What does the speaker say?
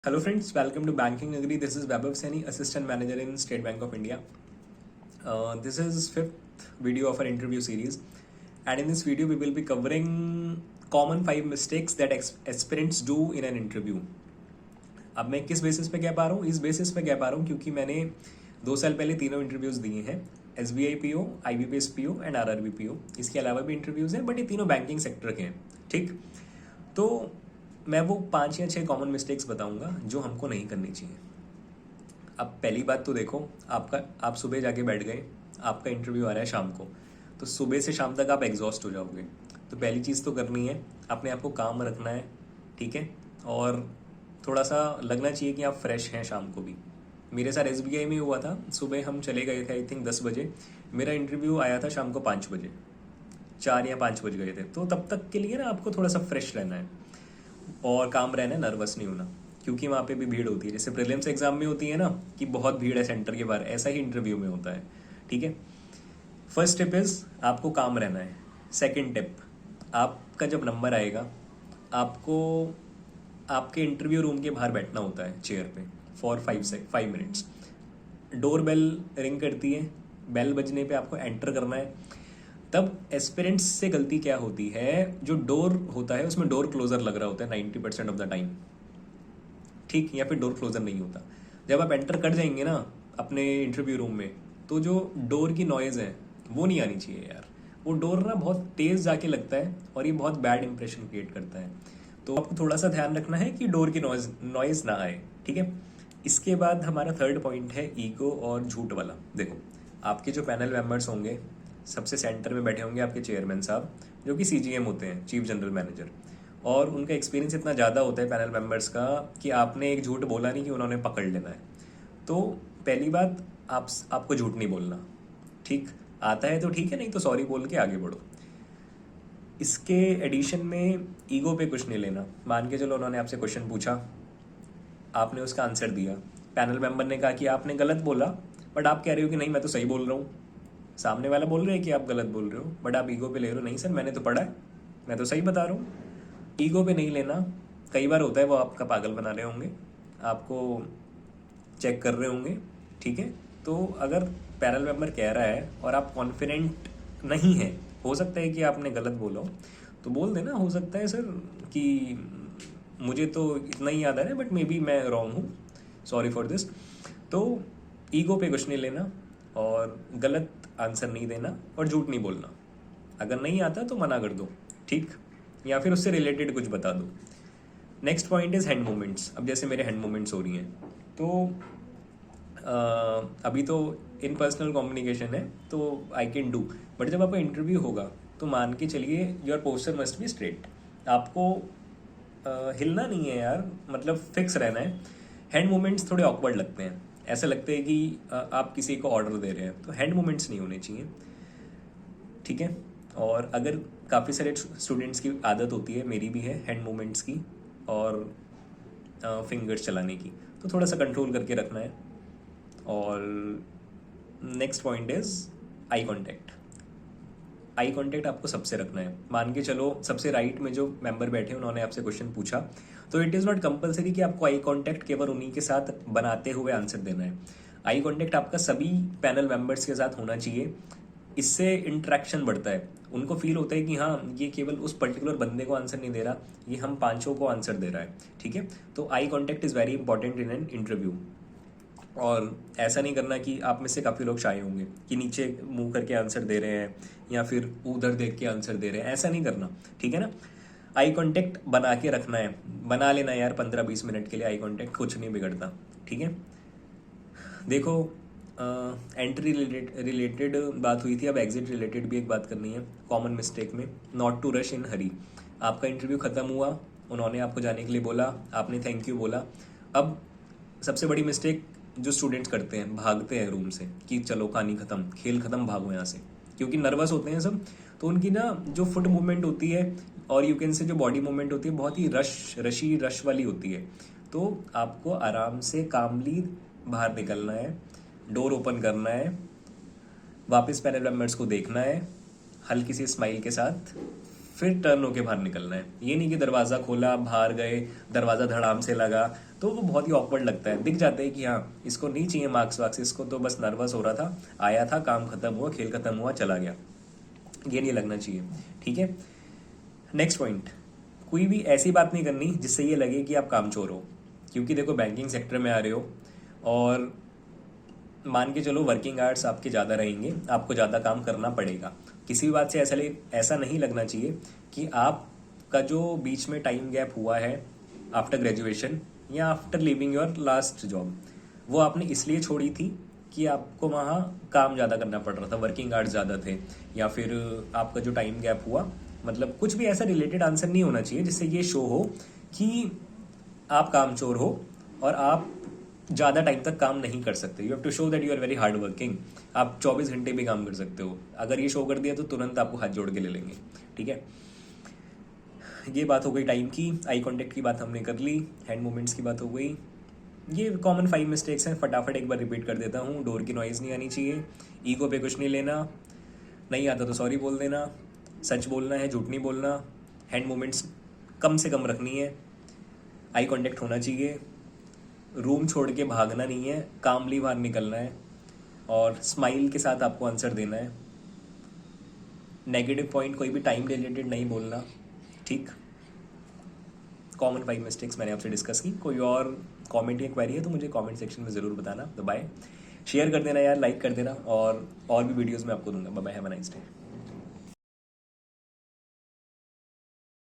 Hello friends, welcome to Banking Agri. This is Vaibhav Saini, Assistant Manager in State Bank of India. This is fifth video of our interview series, and in this video we will be covering common 5 mistakes that aspirants do in an interview. अब मैं किस basis पे कह पा रहा हूँ? इस basis पे कह पा रहा हूँ क्योंकि मैंने 2 साल पहले तीनों इंटरव्यूज दिए हैं, SBI PO, IBPS PO and RRB PO. इसके अलावा भी इंटरव्यूज हैं, बट ये तीनों बैंकिंग सेक्टर के हैं. ठीक, तो मैं वो 5 या 6 कॉमन मिस्टेक्स बताऊंगा जो हमको नहीं करनी चाहिए. अब पहली बात तो देखो, आप सुबह जाके बैठ गए, आपका इंटरव्यू आ रहा है शाम को, तो सुबह से शाम तक आप एग्जॉस्ट हो जाओगे. तो पहली चीज़ तो करनी है, अपने आप को काम रखना है, ठीक है, और थोड़ा सा लगना चाहिए कि आप फ्रेश हैं शाम को भी. मेरे साथ SBI में हुआ था, सुबह हम चले गए थे आई थिंक 10 बजे, मेरा इंटरव्यू आया था शाम को 5 बजे, 4 या 5 बज गए थे. तो तब तक के लिए ना आपको थोड़ा सा फ्रेश रहना है और काम रहना है, नर्वस नहीं होना, क्योंकि वहाँ पे भी भीड़ होती है. जैसे प्रीलिम्स एग्जाम में होती है ना कि बहुत भीड़ है सेंटर के बाहर, ऐसा ही इंटरव्यू में होता है. ठीक है, फर्स्ट टिप इज आपको काम रहना है. सेकंड टिप, आपका जब नंबर आएगा आपको आपके इंटरव्यू रूम के बाहर बैठना होता है चेयर पे for 5 minutes. Door bell ring करती है, बेल बजने पे आपको एंटर करना है. तब एस्पिरेंट्स से गलती क्या होती है, जो डोर होता है उसमें डोर क्लोजर लग रहा होता है 90% ऑफ द टाइम, ठीक, या फिर डोर क्लोजर नहीं होता. जब आप एंटर कर जाएंगे ना अपने इंटरव्यू रूम में, तो जो डोर की नॉइज़ है वो नहीं आनी चाहिए यार. वो डोर ना बहुत तेज़ जाके लगता है और ये बहुत बैड इंप्रेशन क्रिएट करता है. तो आपको थोड़ा सा ध्यान रखना है कि डोर की नॉइज़ ना आए. ठीक है, इसके बाद हमारा थर्ड पॉइंट है ईगो और झूठ वाला. देखो, आपके जो पैनल मेंबर्स होंगे, सबसे सेंटर में बैठे होंगे आपके चेयरमैन साहब, जो कि CGM होते हैं, चीफ जनरल मैनेजर, और उनका एक्सपीरियंस इतना ज़्यादा होता है पैनल मेंबर्स का कि आपने एक झूठ बोला नहीं कि उन्होंने पकड़ लेना है. तो पहली बात, आपको झूठ नहीं बोलना. ठीक, आता है तो ठीक है, नहीं तो सॉरी बोल के आगे बढ़ो. इसके एडिशन में ईगो पे कुछ नहीं लेना. मान के चलो उन्होंने आपसे क्वेश्चन पूछा, आपने उसका आंसर दिया, पैनल मेंबर ने कहा कि आपने गलत बोला, बट आप कह रहे हो कि नहीं मैं तो सही बोल रहा हूँ. सामने वाला बोल रहे हैं कि आप गलत बोल रहे हो, बट आप ईगो पे ले रहे हो, नहीं सर मैंने तो पढ़ा है, मैं तो सही बता रहा हूँ. ईगो पे नहीं लेना. कई बार होता है वो आपका पागल बना रहे होंगे, आपको चेक कर रहे होंगे. ठीक है, तो अगर पैनल मेंबर कह रहा है और आप कॉन्फिडेंट नहीं है, हो सकता है कि आपने गलत बोला हो, तो बोल देना, हो सकता है सर कि मुझे तो इतना ही याद आ रहा है बट मे बी मैं रॉन्ग हूँ, सॉरी फॉर दिस. तो ईगो पे कुछ नहीं लेना और गलत आंसर नहीं देना और झूठ नहीं बोलना. अगर नहीं आता तो मना कर दो, ठीक, या फिर उससे रिलेटेड कुछ बता दो. Next point is hand movements. अब जैसे मेरे हैंड मूवमेंट्स हो रही हैं, तो अभी तो इन पर्सनल कम्युनिकेशन है तो आई कैन डू, बट जब आपका इंटरव्यू होगा तो मान के चलिए your posture must be straight. आपको हिलना नहीं है यार, मतलब फिक्स रहना है. हैंड मूवमेंट्स थोड़े ऑकवर्ड लगते हैं, ऐसा लगता है कि आप किसी को ऑर्डर दे रहे हैं, तो हैंड मूवमेंट्स नहीं होने चाहिए. ठीक है, और अगर काफ़ी सारे स्टूडेंट्स की आदत होती है, मेरी भी है, हैंड मूवमेंट्स की और फिंगर्स चलाने की, तो थोड़ा सा कंट्रोल करके रखना है. और next point is eye contact. Eye contact आपको सबसे रखना है. मान के चलो सबसे राइट में जो मेंबर बैठे उन्होंने आपसे क्वेश्चन पूछा, तो इट इज़ नॉट कंपलसरी कि आपको आई कॉन्टैक्ट केवल उन्हीं के साथ बनाते हुए आंसर देना है. आई कॉन्टैक्ट आपका सभी पैनल मेंबर्स के साथ होना चाहिए. इससे इंटरेक्शन बढ़ता है, उनको फील होता है कि हाँ ये केवल उस पर्टिकुलर बंदे को आंसर नहीं दे रहा, ये हम पांचों को आंसर दे रहा है. ठीक है, तो eye contact is very important in an interview. और ऐसा नहीं करना कि आप में से काफ़ी लोग शाये होंगे कि नीचे मुंह करके आंसर दे रहे हैं या फिर उधर देख के आंसर दे रहे हैं, ऐसा नहीं करना. ठीक है ना, आई कांटेक्ट बना के रखना है. बना लेना यार 15-20 मिनट के लिए आई कांटेक्ट, कुछ नहीं बिगड़ता. ठीक है, देखो एंट्री रिलेटेड बात हुई थी, अब एग्जिट रिलेटेड भी एक बात करनी है. कॉमन मिस्टेक में, नॉट टू रश इन हरी. आपका इंटरव्यू ख़त्म हुआ, उन्होंने आपको जाने के लिए बोला, आपने थैंक यू बोला. अब सबसे बड़ी मिस्टेक जो स्टूडेंट्स करते हैं, भागते हैं रूम से कि चलो कहानी ख़त्म, खेल ख़त्म, भागो यहाँ से, क्योंकि नर्वस होते हैं सब. तो उनकी ना जो फुट मूवमेंट होती है और यू कैन से जो बॉडी मूवमेंट होती है बहुत ही रश वाली होती है. तो आपको आराम से कामली बाहर निकलना है, डोर ओपन करना है, वापस पैनल मेंबर्स को देखना है हल्की सी स्माइल के साथ, फिर टर्न होके बाहर निकलना है। ये नहीं कि दरवाज़ा खोला, बाहर गए, दरवाज़ा धड़ाम से लगा, तो वो बहुत ही ऑकवर्ड लगता है। दिख जाता है कि हाँ इसको नहीं चाहिए मार्क्स वार्क्स, इसको तो बस नर्वस हो रहा था, आया था, काम खत्म हुआ, खेल खत्म हुआ, चला गया। ये नहीं लगना चाहिए, ठीक है। नेक्स्ट पॉइंट, कोई भी ऐसी बात नहीं करनी जिससे ये लगे कि आप कामचोर हो। क्योंकि देखो बैंकिंग सेक्टर में आ रहे हो और मान के चलो वर्किंग आवर्स आपके ज़्यादा रहेंगे, आपको ज़्यादा काम करना पड़ेगा। किसी भी बात से ऐसा नहीं लगना चाहिए कि आपका जो बीच में टाइम गैप हुआ है आफ्टर ग्रेजुएशन या after living your last job, वो आपने इसलिए छोड़ी थी कि आपको वहाँ काम ज़्यादा करना पड़ रहा था, वर्किंग आवर्स ज़्यादा थे, या फिर आपका जो टाइम गैप हुआ, मतलब कुछ भी ऐसा रिलेटेड आंसर नहीं होना चाहिए जिससे ये शो हो कि आप कामचोर हो और आप ज़्यादा टाइम तक काम नहीं कर सकते। You have to show that you are very hard working. आप 24 घंटे भी काम कर सकते हो। अगर ये शो कर दिया तो तुरंत आपको हाथ जोड़ के ले लेंगे, ठीक है। ये बात हो गई टाइम की। आई कांटेक्ट की बात हमने कर ली, हैंड मूवमेंट्स की बात हो गई। ये कॉमन 5 मिस्टेक्स हैं, फटाफट एक बार रिपीट कर देता हूँ। डोर की नॉइज़ नहीं आनी चाहिए, ईगो पे कुछ नहीं लेना, नहीं आता तो सॉरी बोल देना, सच बोलना है, झूठ नहीं बोलना, हैंड मूवमेंट्स कम से कम रखनी है, आई कांटेक्ट होना चाहिए, रूम छोड़ के भागना नहीं है, कामली बाहर निकलना है, और स्माइल के साथ आपको आंसर देना है। नेगेटिव पॉइंट कोई भी टाइम रिलेटेड नहीं बोलना, ठीक। कॉमन 5 मिस्टेक्स मैंने आपसे डिस्कस की। कोई और कमेंट या क्वेरी है तो मुझे कमेंट सेक्शन में ज़रूर बताना। बाय, शेयर कर देना यार, लाइक कर देना, और भी वीडियोस में आपको दूंगा। Bye, have a nice day.